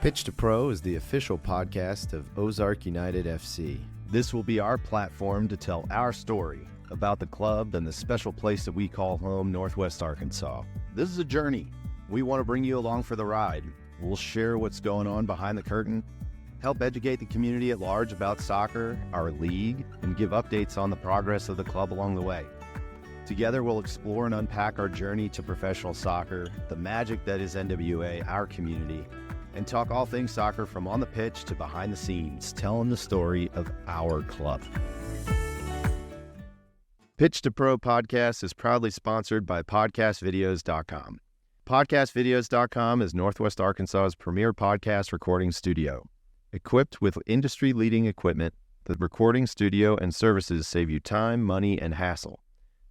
Pitch to Pro is the official podcast of Ozark United FC. This will be our platform to tell our story about the club and the special place that we call home, Northwest Arkansas. This is a journey. We want to bring you along for the ride. We'll share what's going on behind the curtain, help educate the community at large about soccer, our league, and give updates on the progress of the club along the way. Together, we'll explore and unpack our journey to professional soccer, the magic that is NWA, our community, and talk all things soccer from on the pitch to behind the scenes, telling the story of our club. Pitch to Pro podcast is proudly sponsored by podcastvideos.com. Podcastvideos.com is Northwest Arkansas's premier podcast recording studio. Equipped with industry-leading equipment, the recording studio and services save you time, money, and hassle.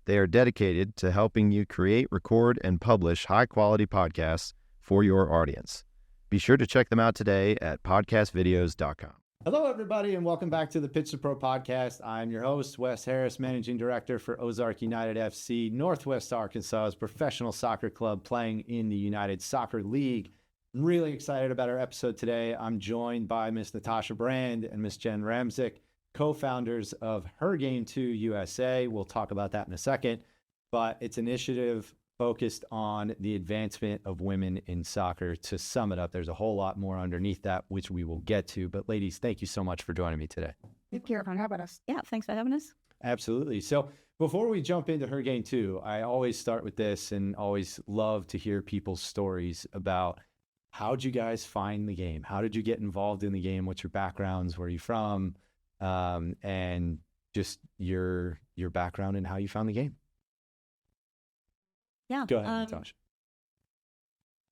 They are dedicated to helping you create, record, and publish high-quality podcasts for your audience. Be sure to check them out today at podcastvideos.com. Hello, everybody, and welcome back to the Pitch to Pro podcast. I'm your host, Wes Harris, Managing Director for Ozark United FC, Northwest Arkansas's professional soccer club playing in the United Soccer League. I'm really excited about our episode today. I'm joined by Miss Natasha Brand and Miss Jenn Ramczyk, co-founders of Her Game 2 USA. We'll talk about that in a second, but it's an initiative focused on the advancement of women in soccer. To sum it up, there's a whole lot more underneath that, which we will get to. But ladies, thank you so much for joining me today. Thank you for having us. Yeah, thanks for having us. Absolutely. So before we jump into Her Game 2, I always start with this and always love to hear people's stories about how'd you guys find the game? How did you get involved in the game? What's your backgrounds? Where are you from? And just your background and how you found the game. Yeah. Go ahead, Natasha.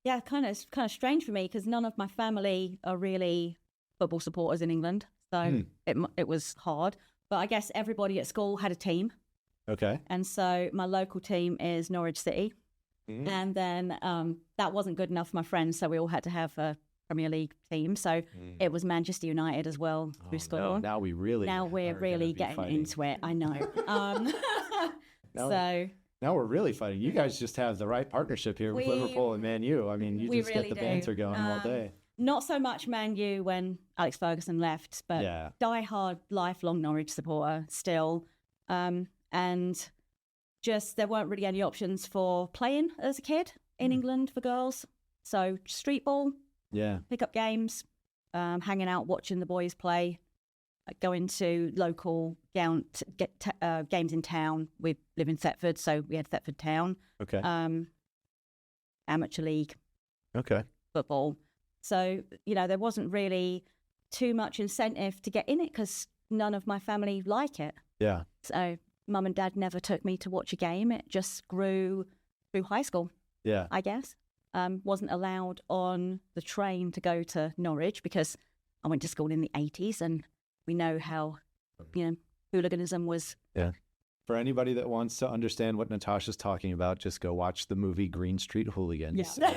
Yeah, kind of strange for me because none of my family are really football supporters in England, so it was hard. But I guess everybody at school had a team. Okay. And so my local team is Norwich City, and then that wasn't good enough for my friends, so we all had to have a Premier League team. So it was Manchester United as well through school. No. Now we're really getting into it. I know. Now we're really fighting. You guys just have the right partnership here with Liverpool and Man U. I mean, you just really get the banter going all day. Not so much Man U when Alex Ferguson left, but die-hard, lifelong Norwich supporter still. And just there weren't really any options for playing as a kid in England for girls. So street ball, pick-up games, hanging out, watching the boys play, going to local games in town. We live in Thetford, so we had Thetford Town. Okay. Amateur league. Okay. Football. So, there wasn't really too much incentive to get in it because none of my family like it. Yeah. So mum and dad never took me to watch a game. It just grew through high school. Yeah. I guess. Wasn't allowed on the train to go to Norwich because I went to school in the 80s and we know how, hooliganism was. Yeah. For anybody that wants to understand what Natasha's talking about, just go watch the movie Green Street Hooligans. Yeah.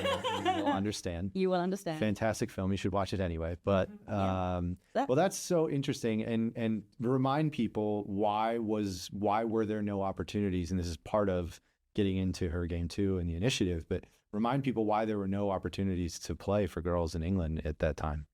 You will understand. You will understand. Fantastic film. You should watch it anyway. But, well, that's so interesting. And remind people why were there no opportunities? And this is part of getting into Her Game 2 and the initiative. But remind people why there were no opportunities to play for girls in England at that time.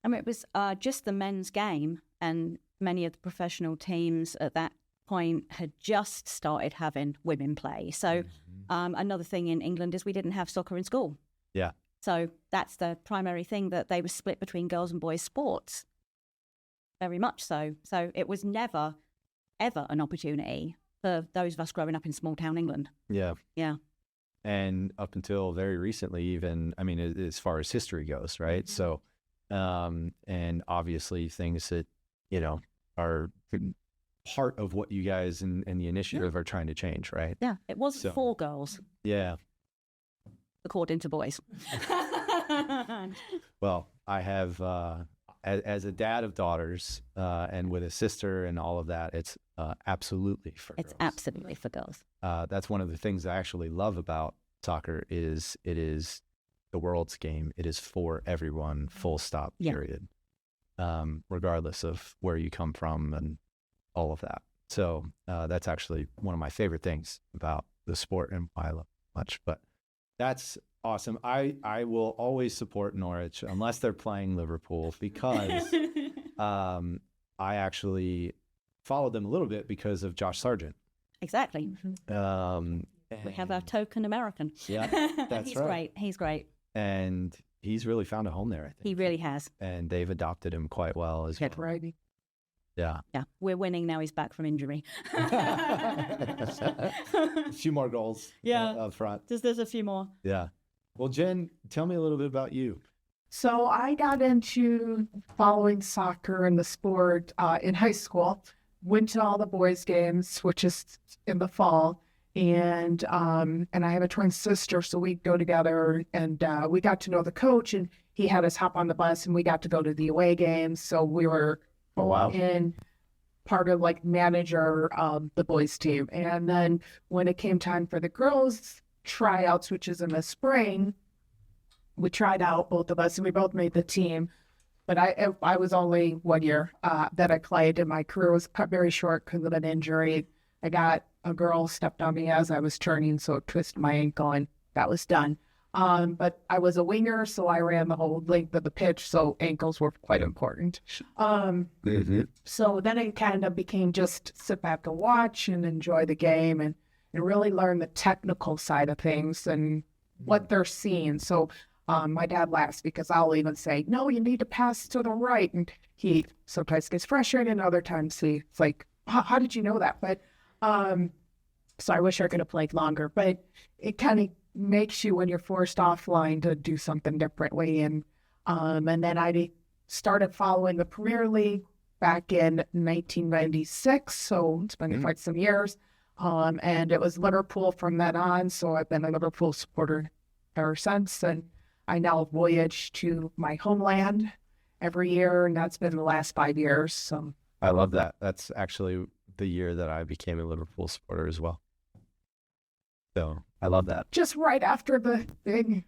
I mean, it was just the men's game, and many of the professional teams at that point had just started having women play. So another thing in England is we didn't have soccer in school. Yeah. So that's the primary thing, that they were split between girls and boys sports. Very much so. So it was never, ever an opportunity for those of us growing up in small town England. Yeah. Yeah. And up until very recently, even, I mean, as far as history goes, right? So, and obviously things that, are part of what you guys and the initiative are trying to change, right? Yeah. It wasn't for girls. Yeah. According to boys. Well, I have, as a dad of daughters and with a sister and all of that, it's absolutely for girls. It's absolutely for girls. That's one of the things I actually love about soccer is it is the world's game. It is for everyone, full stop, period. Regardless of where you come from and all of that. So that's actually one of my favorite things about the sport and why I love it much. But That's awesome. I will always support Norwich unless they're playing Liverpool, because I actually followed them a little bit because of Josh Sargent. Exactly. We have our token American. Yeah, that's He's right. Great. He's great. And he's really found a home there, I think. He really has. And they've adopted him quite well as well. Right. Yeah. Yeah. We're winning now. He's back from injury. A few more goals up front. There's a few more. Yeah. Well, Jen, tell me a little bit about you. So I got into following soccer and the sport in high school. Went to all the boys' games, which is in the fall. And I have a twin sister, so we go together, and we got to know the coach, and he had us hop on the bus, and we got to go to the away games. So we were in part of like manager of the boys' team. And then when it came time for the girls' tryouts, which is in the spring, we tried out, both of us, and we both made the team. But I was only 1 year that I played, and my career was cut very short because of an injury. I got a girl stepped on me as I was turning, so it twisted my ankle, and that was done. But I was a winger, so I ran the whole length of the pitch, so ankles were quite important. So then it kind of became just sit back and watch and enjoy the game and really learn the technical side of things and what they're seeing. So my dad laughs because I'll even say, no, you need to pass to the right. And he sometimes gets frustrated, and other times he's like, how did you know that? But so I wish I could have played longer, but it kind of makes you, when you're forced offline, to do something differently. And then I started following the Premier League back in 1996, so it's been quite some years. And it was Liverpool from then on, so I've been a Liverpool supporter ever since. And I now voyage to my homeland every year, and that's been the last 5 years. So I love that. That's actually the year that I became a Liverpool supporter as well. So I love that. Just right after the big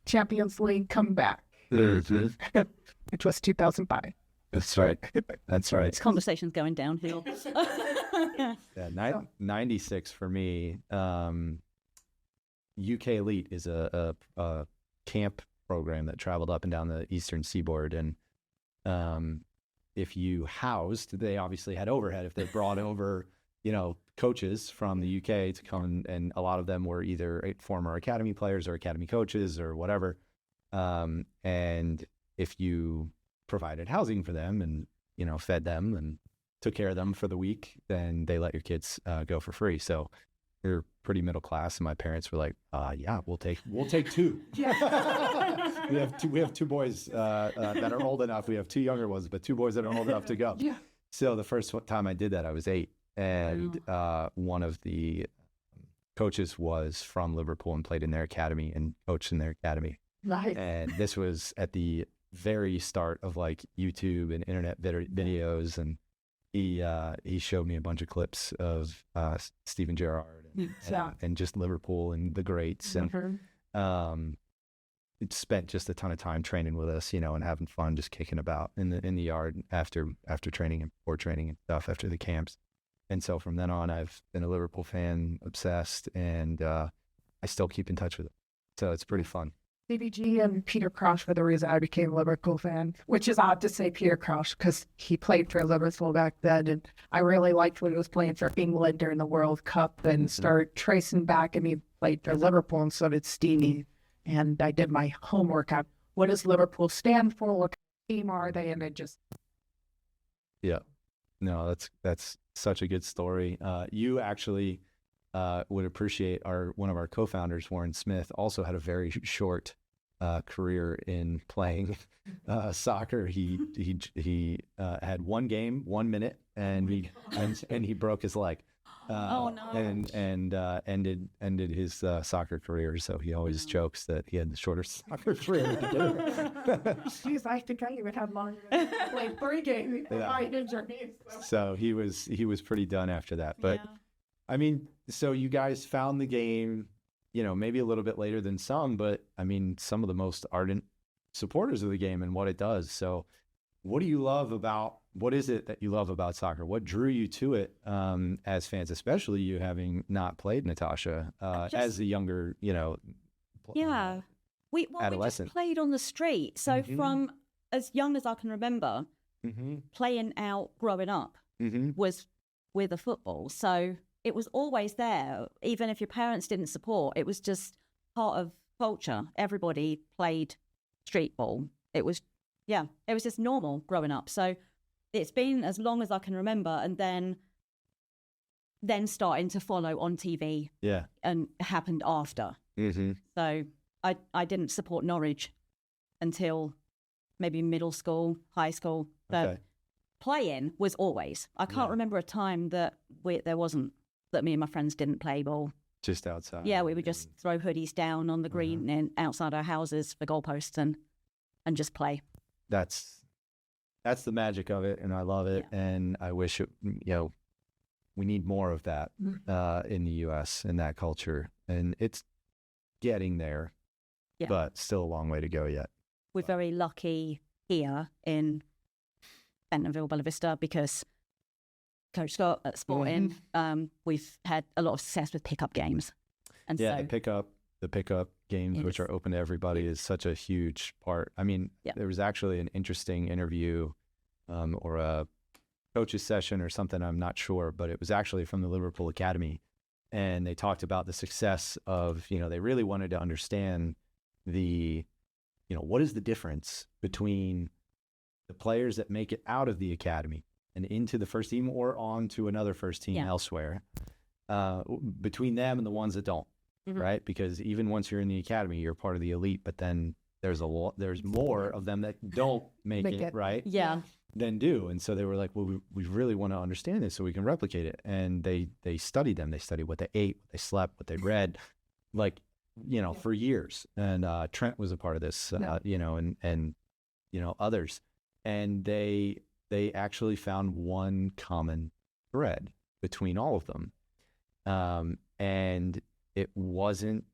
Champions League comeback. It was 2005. That's right. That's right. This conversation's going downhill. Yeah, 96 for me. UK Elite is a camp program that traveled up and down the eastern seaboard, and if you housed, they obviously had overhead. If they brought over, coaches from the UK to come, and a lot of them were either former academy players or academy coaches or whatever. And if you provided housing for them and, fed them and took care of them for the week, then they let your kids go for free. So you're pretty middle class. And my parents were like, yeah, we'll take two. Yeah. we have two boys that are old enough. We have two younger ones, but two boys that are old enough to go. Yeah. So the first time I did that, I was 8. And one of the coaches was from Liverpool and played in their academy and coached in their academy. Nice. And this was at the very start of like YouTube and internet videos. And he showed me a bunch of clips of Steven Gerrard and just Liverpool and the greats. And it spent just a ton of time training with us, and having fun, just kicking about in the yard after training and before training and stuff after the camps. And so from then on, I've been a Liverpool fan, obsessed, and I still keep in touch with it. So it's pretty fun. CBG and Peter Crouch were the reason I became a Liverpool fan, which is odd to say Peter Crouch because he played for Liverpool back then. And I really liked when he was playing for England during the World Cup and started tracing back, and he played for Liverpool, and so did Stevie. And I did my homework on what does Liverpool stand for, what team are they, and it just... Yeah. No, that's such a good story. You actually would appreciate one of our co-founders, Warren Smith, also had a very short career in playing soccer. He had one game, 1 minute, and he broke his leg. And ended his soccer career. So he always jokes that he had the shortest soccer career. Jeez, I think I even had longer than played 3 games before my injury. So he was pretty done after that. But I mean, so you guys found the game, maybe a little bit later than some, but I mean, some of the most ardent supporters of the game and what it does. So what is it that you love about soccer? What drew you to it as fans, especially you having not played, Natasha, as a younger, Yeah. We just played on the street. So from as young as I can remember, playing out growing up was with a football. So it was always there. Even if your parents didn't support, it was just part of culture. Everybody played street ball. It was just normal growing up. So it's been as long as I can remember, and then starting to follow on TV. Yeah. And it happened after. So I didn't support Norwich until maybe middle school, high school. But playing was always. I can't remember a time that there wasn't, that me and my friends didn't play ball. Just outside. Yeah, we would just throw hoodies down on the green and outside our houses for goalposts and just play. That's the magic of it, and I love it. And I wish we need more of that in the U.S. in that culture, and it's getting there, but still a long way to go yet. We're very lucky here in Bentonville, Bella Vista, because Coach Scott at Sporting, we've had a lot of success with pickup games. And so the pickup games, which are open to everybody, is such a huge part. I mean, there was actually an interesting interview or a coach's session or something, I'm not sure, but it was actually from the Liverpool Academy. And they talked about the success of, they really wanted to understand what is the difference between the players that make it out of the academy and into the first team or on to another first team elsewhere, between them and the ones that don't, right? Because even once you're in the academy, you're part of the elite, but then there's more of them that don't make it, right? Yeah. Than do. And so they were like, well, we really want to understand this so we can replicate it. And they studied them. They studied what they ate, what they slept, what they read, for years. And Trent was a part of this, and others. And they actually found one common thread between all of them. And it wasn't,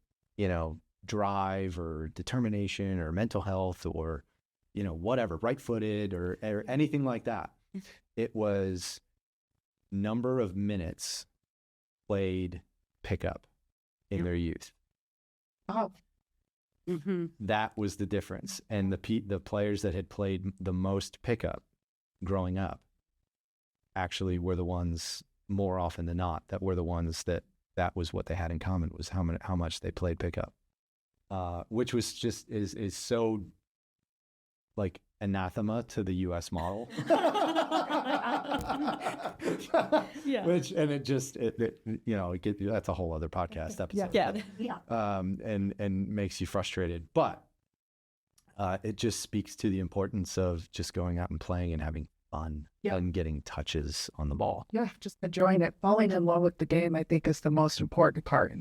drive or determination or mental health or, whatever, right-footed or anything like that. It was number of minutes played pickup in their youth. Oh. That was the difference. And the players that had played the most pickup growing up actually were the ones, more often than not, that were the ones that was what they had in common, was how much they played pickup, which was just is so like anathema to the U.S. model. That's a whole other podcast episode. And makes you frustrated, but it just speaks to the importance of just going out and playing and having fun and getting touches on the ball. Yeah, just enjoying it. Falling in love with the game, I think, is the most important part.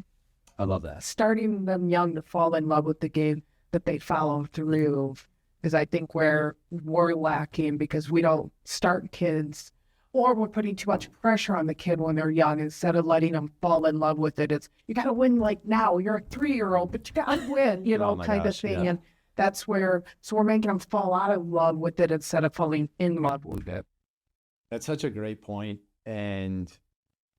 I love that. Starting them young to fall in love with the game that they follow through is, I think, where we're lacking, because we don't start kids, or we're putting too much pressure on the kid when they're young instead of letting them fall in love with it. It's, you got to win like now. You're a 3-year-old, but you got to win, of thing. Yeah. And that's where, so we're making them fall out of love with it instead of falling in love with it. That's such a great point. And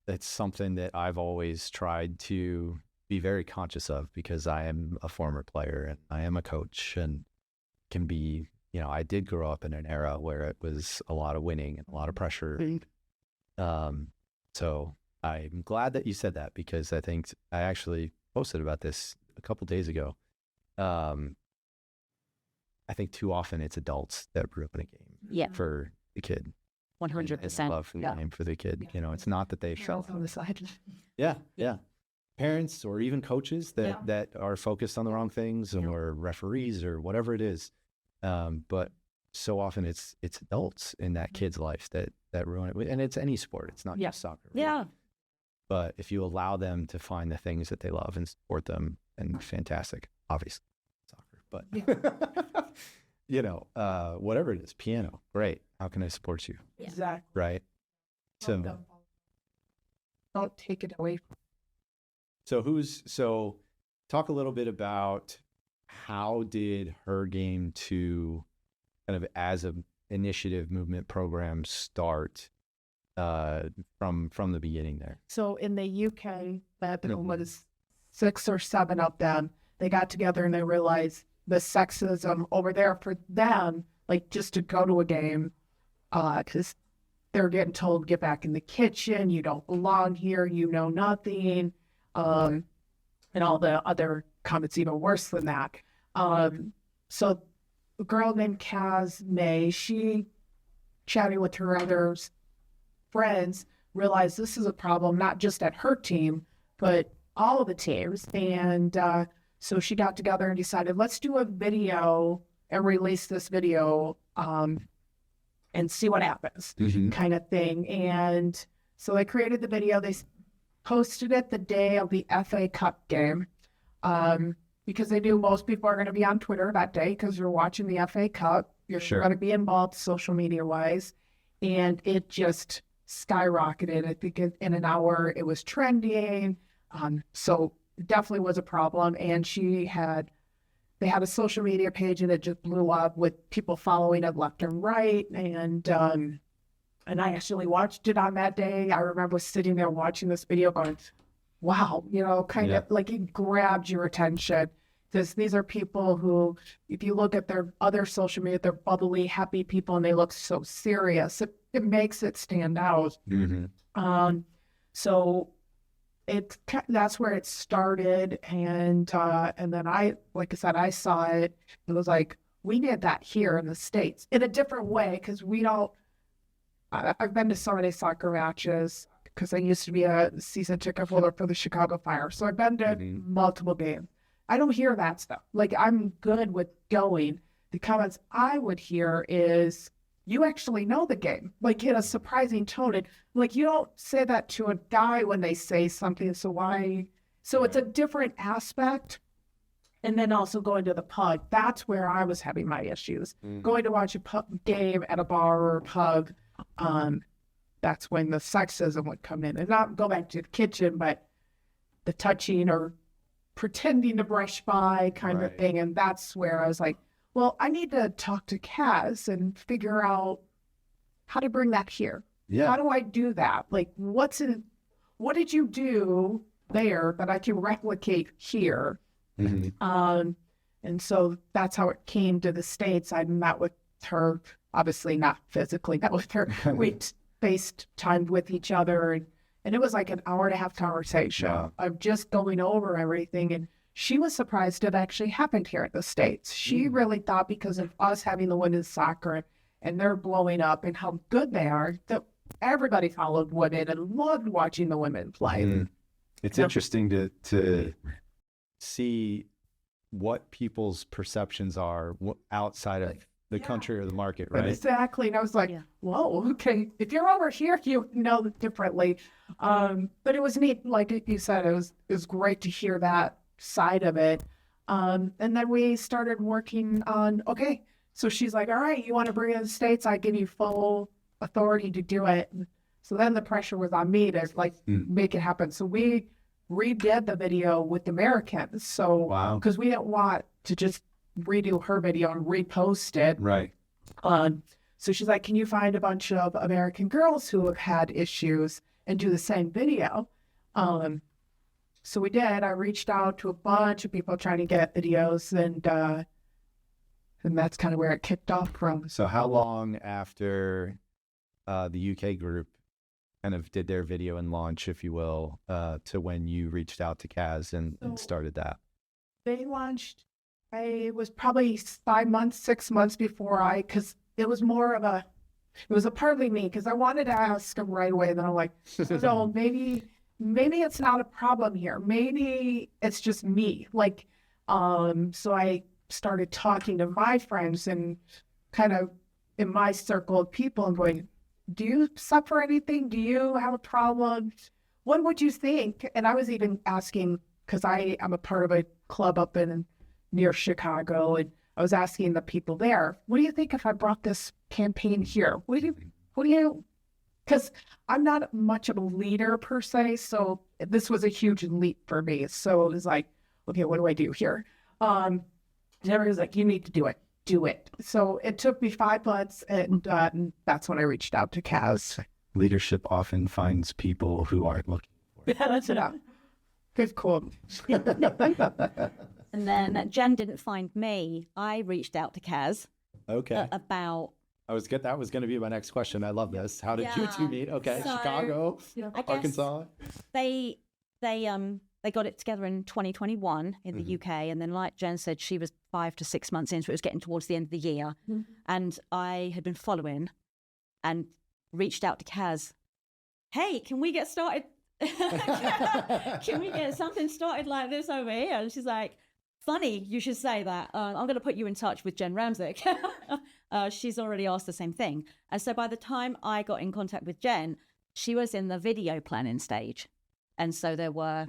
it's something that I've always tried to be very conscious of, because I am a former player and I am a coach, and can be, I did grow up in an era where it was a lot of winning and a lot of pressure. So I'm glad that you said that, because I think I actually posted about this a couple days ago. I think too often it's adults that ruin a game for the kid. 100%. Love for the game for the kid. It's not that they fell on the side. Yeah. Parents or even coaches that are focused on the wrong things, or referees or whatever it is. But so often it's adults in that kid's life that ruin it. And it's any sport. It's not just soccer. Right? Yeah. But if you allow them to find the things that they love and support them, and fantastic, obviously soccer, but whatever it is, piano, great. How can I support you? Exactly. Right. So don't take it away from. So talk a little bit about, how did Her Game 2 kind of as an initiative movement program start from the beginning there? So in the UK, that was 6 or 7 of them they got together and they realized the sexism over there for them, like just to go to a game, because they're getting told, get back in the kitchen, you don't belong here, you know nothing, and all the other comments even worse than that. So a girl named Caz May, she, chatting with her other friends, realized this is a problem, not just at her team, but all of the teams. And so she got together and decided, let's do a video and release this video and see what happens, kind of thing. And so they created the video. They posted it the day of the FA Cup game because they knew most people are going to be on Twitter that day because you're watching the FA Cup. You're going to be involved social media-wise. And it just skyrocketed. I think in an hour it was trending. So it definitely was a problem. And they had a social media page and it just blew up with people following it left and right. And I actually watched it on that day. I remember sitting there watching this video going, wow, kind of like it grabbed your attention. Because these are people who, if you look at their other social media, they're bubbly, happy people, and they look so serious. It makes it stand out. So that's where it started, and then like I said, I saw it. It was like, we did that here in the States in a different way because we don't. I've been to so many soccer matches because I used to be a season ticket holder for the Chicago Fire, so I've been to multiple games. I don't hear that stuff. Like, I'm good with going. The comments I would hear is, you actually know the game, like in a surprising tone. And like, you don't say that to a guy when they say something. So why? So it's a different aspect. And then also going to the pub. That's where I was having my issues. Going to watch a game at a bar or a pub. That's when the sexism would come in. And not go back to the kitchen, but the touching or pretending to brush by kind of thing. And that's where I was like, well, I need to talk to Caz and figure out how to bring that here. Yeah. How do I do that? Like, what did you do there that I can replicate here? And so that's how it came to the States. I met with her, obviously not physically met with her. We FaceTimed with each other, and it was like an hour and a half conversation of just going over everything. And she was surprised it actually happened here in the States. She really thought because of us having the women's soccer and they're blowing up and how good they are, that everybody followed women and loved watching the women play. It's interesting to see what people's perceptions are outside of the country or the market, right? Exactly. And I was like, whoa, okay. If you're over here, you know differently. But it was neat. Like you said, it was great to hear that side of it. And then we started working on, okay, so she's like, all right, you want to bring it to the States? I give you full authority to do it. So then the pressure was on me to like make it happen. So we redid the video with Americans. So, because we didn't want to just redo her video and repost it. Right. So she's like, can you find a bunch of American girls who have had issues and do the same video? So we did. I reached out to a bunch of people trying to get videos, and that's kind of where it kicked off from. So how long after the UK group kind of did their video and launch, if you will, to when you reached out to Caz and started that? They launched, it was probably 5 months, 6 months before because it was more of it was a partly me, because I wanted to ask him right away. And then I'm like, so maybe it's not a problem here. Maybe it's just me. Like, so I started talking to my friends and kind of in my circle of people and going, do you suffer anything? Do you have a problem? What would you think? And I was even asking, because I am a part of a club up near Chicago, and I was asking the people there, what do you think if I brought this campaign here? What do you, because I'm not much of a leader per se, so this was a huge leap for me. So it was like, okay, what do I do here? And everyone's like, you need to do it. Do it. So it took me 5 months, and that's when I reached out to Caz. Leadership often finds people who aren't looking for it. Yeah, that's it. Good quote. And And then Jenn didn't find me. I reached out to Caz. Okay. About. That was going to be my next question. I love this. How did you two meet? Okay, so, Chicago, Arkansas. They got it together in 2021 in the UK, and then, like Jenn said, she was 5 to 6 months in, so it was getting towards the end of the year, and I had been following, and reached out to Caz. Hey, can we get started? Can we get something started like this over here? And she's like, funny, you should say that. I'm going to put you in touch with Jenn Ramczyk. She's already asked the same thing. And so by the time I got in contact with Jenn, she was in the video planning stage. And so there were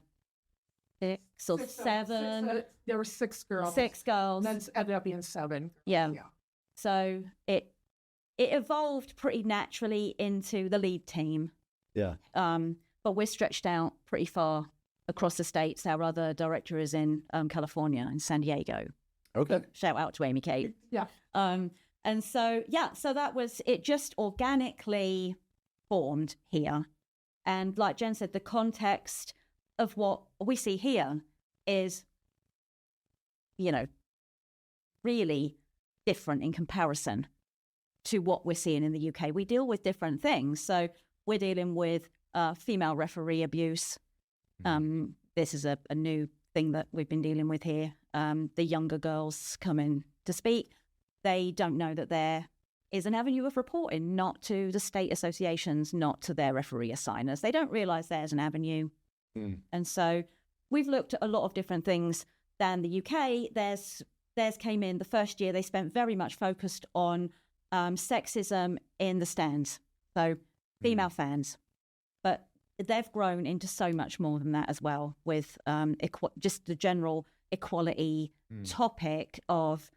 six or seven. There were 6 girls. 6 girls. And then ended up being 7. Yeah. So it evolved pretty naturally into the lead team. Yeah. But we're stretched out pretty far across the states. Our other director is in California, in San Diego. Okay. Shout out to Amy Kate. Yeah. And so, so that was, it just organically formed here. And like Jenn said, the context of what we see here is, really different in comparison to what we're seeing in the UK. We deal with different things. So we're dealing with female referee abuse. This is a new thing that we've been dealing with here. The younger girls come in to speak. They don't know that there is an avenue of reporting, not to the state associations, not to their referee assigners. They don't realise there's an avenue. And so we've looked at a lot of different things than the UK. Theirs came in the first year. They spent very much focused on sexism in the stands. So female fans. But they've grown into so much more than that as well, with just the general equality topic of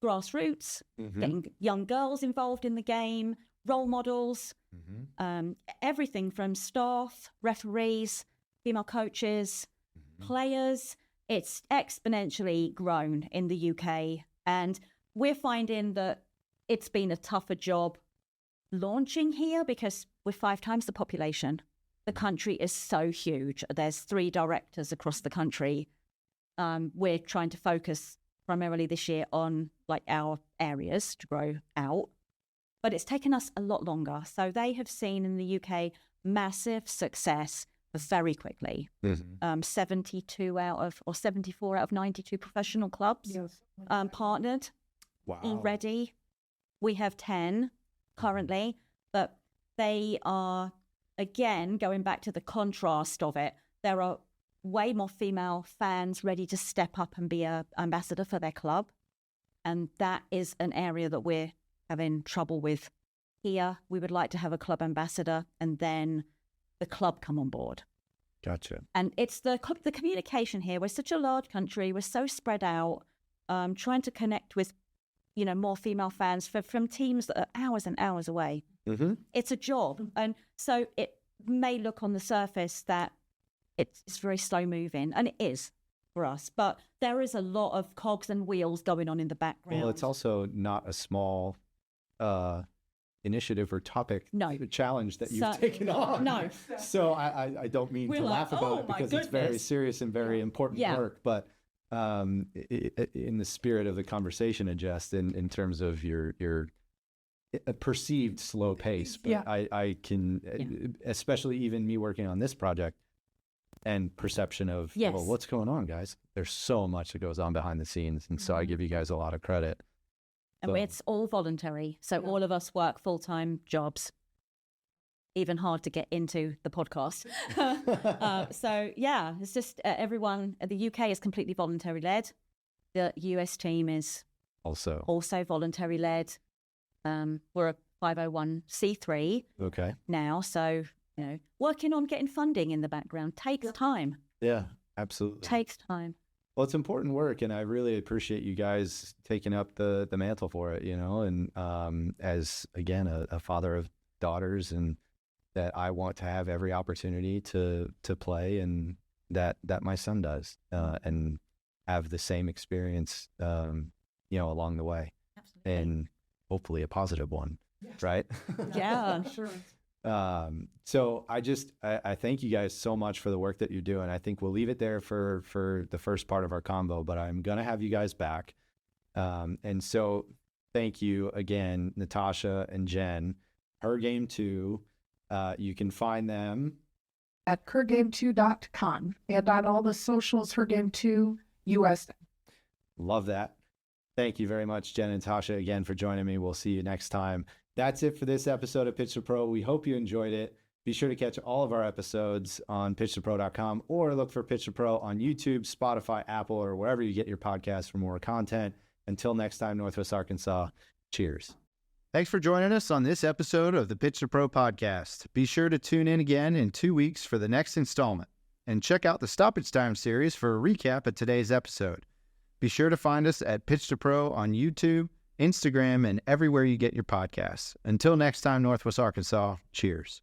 grassroots, getting young girls involved in the game, role models, everything from staff, referees, female coaches, players. It's exponentially grown in the UK. And we're finding that it's been a tougher job launching here because we're 5 times the population. The country is so huge. There's 3 directors across the country. We're trying to focus primarily this year on our areas to grow out, but it's taken us a lot longer. So they have seen in the UK massive success very quickly. 74 out of 92 professional clubs partnered already. We have 10 currently, but they are, again, going back to the contrast of it, there are way more female fans ready to step up and be an ambassador for their club. And that is an area that we're having trouble with here. We would like to have a club ambassador and then the club come on board. Gotcha. And it's the communication here. We're such a large country. We're so spread out, trying to connect with, more female fans from teams that are hours and hours away. It's a job. And so it may look on the surface that it's very slow moving, and it is for us, but there is a lot of cogs and wheels going on in the background. Well, it's also not a small initiative or topic, challenge that you've taken on. No. So I don't mean to laugh about it because it's very serious and very important work, but in the spirit of the conversation, just in terms of your perceived slow pace, but I can, especially even me working on this project, and perception of, well, what's going on, guys? There's so much that goes on behind the scenes. And so I give you guys a lot of credit. And it's all voluntary. So all of us work full-time jobs. Even hard to get into the podcast. It's just everyone. The UK is completely voluntary-led. The US team is also voluntary-led. We're a 501c3 now. So working on getting funding in the background takes time. Yeah, absolutely. Takes time. Well, it's important work, and I really appreciate you guys taking up the mantle for it, and as, again, a father of daughters, and that I want to have every opportunity to play, and that my son does, and have the same experience, along the way. Absolutely. And hopefully a positive one, right? Yeah, sure. So I thank you guys so much for the work that you're doing. I think we'll leave it there for the first part of our convo, but I'm going to have you guys back. And so thank you again, Natasha and Jenn. Her Game 2, you can find them at hergame2.com and on all the socials, hergame2 USA. Love that. Thank you very much, Jenn and Natasha, again for joining me. We'll see you next time. That's it for this episode of Pitch to Pro. We hope you enjoyed it. Be sure to catch all of our episodes on pitchtopro.com or look for Pitch to Pro on YouTube, Spotify, Apple, or wherever you get your podcasts for more content. Until next time, Northwest Arkansas, cheers. Thanks for joining us on this episode of the Pitch to Pro podcast. Be sure to tune in again in 2 weeks for the next installment. And check out the Stoppage Time series for a recap of today's episode. Be sure to find us at Pitch to Pro on YouTube, Instagram, and everywhere you get your podcasts. Until next time, Northwest Arkansas, cheers.